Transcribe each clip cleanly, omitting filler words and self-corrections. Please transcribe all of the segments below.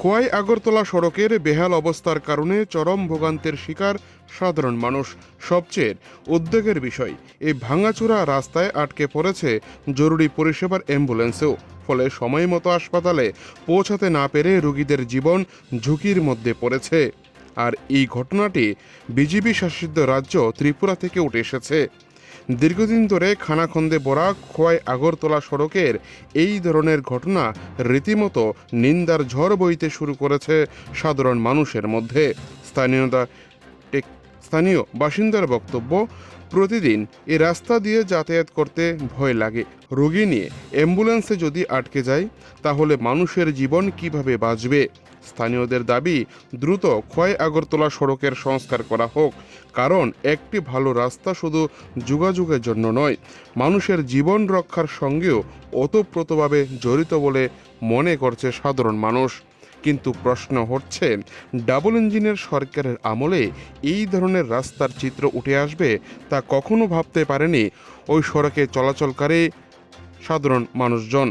খোয়াই আগরতলা সড়কের বেহাল অবস্থার কারণে চরম ভোগান্তির শিকার সাধারণ মানুষ। সবচেয়ে উদ্বেগের বিষয়, এই ভাঙাচোরা রাস্তায় আটকে পড়েছে জরুরি পরিষেবার অ্যাম্বুলেন্সেও। ফলে সময় মতো হাসপাতালে পৌঁছাতে না পেরে রোগীদের জীবন ঝুঁকির মধ্যে পড়েছে। আর এই ঘটনাটি বিজেপি শাসিত রাজ্য ত্রিপুরা থেকে উঠে এসেছে। দীর্ঘদিন ধরে খানাখন্দে ভরা খোয়াই আগরতলা সড়কের এই ধরনের ঘটনা রীতিমতো নিন্দার ঝড় বইতে শুরু করেছে সাধারণ মানুষের মধ্যে। স্থানীয় বাসিন্দার বক্তব্য, প্রতিদিন এই রাস্তা দিয়ে যাতায়াত করতে ভয় লাগে। রোগী নিয়ে অ্যাম্বুলেন্সে যদি আটকে যায় তাহলে মানুষের জীবন কিভাবে বাঁচবে। স্থানীয়দের দাবি, দ্রুত খোয়াই আগরতলা সড়কের সংস্কার করা হোক, কারণ একটি ভালো রাস্তা শুধু যোগাযোগের জন্য নয়, মানুষের জীবন রক্ষার সঙ্গেও ওতপ্রোতভাবে জড়িত বলে মনে করছে সাধারণ মানুষ। কিন্তু প্রশ্ন হচ্ছে, ডাবল ইঞ্জিনের সরকারের আমলে এই ধরনের রাস্তার চিত্র উঠে আসবে তা কখনো ভাবতে পারেনি ওই সড়কে চলাচলকারী সাধারণ মানুষজন।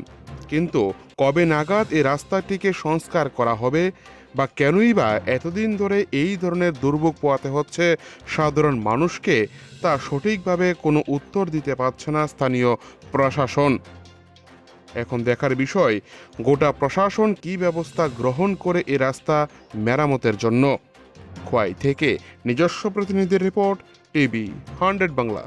কিন্তু কবে নাগাদ এই রাস্তাটিকে সংস্কার করা হবে, বা কেনই বা এতদিন ধরে এই ধরনের দুর্ভোগ পোহাতে হচ্ছে সাধারণ মানুষকে, তা সঠিকভাবে কোনো উত্তর দিতে পারছে না স্থানীয় প্রশাসন। এখন দেখার বিষয়, গোটা প্রশাসন কী ব্যবস্থা গ্রহণ করে এ রাস্তা মেরামতের জন্য। খোয়াই থেকে নিজস্ব প্রতিনিধির রিপোর্ট, টিভি 100 বাংলা।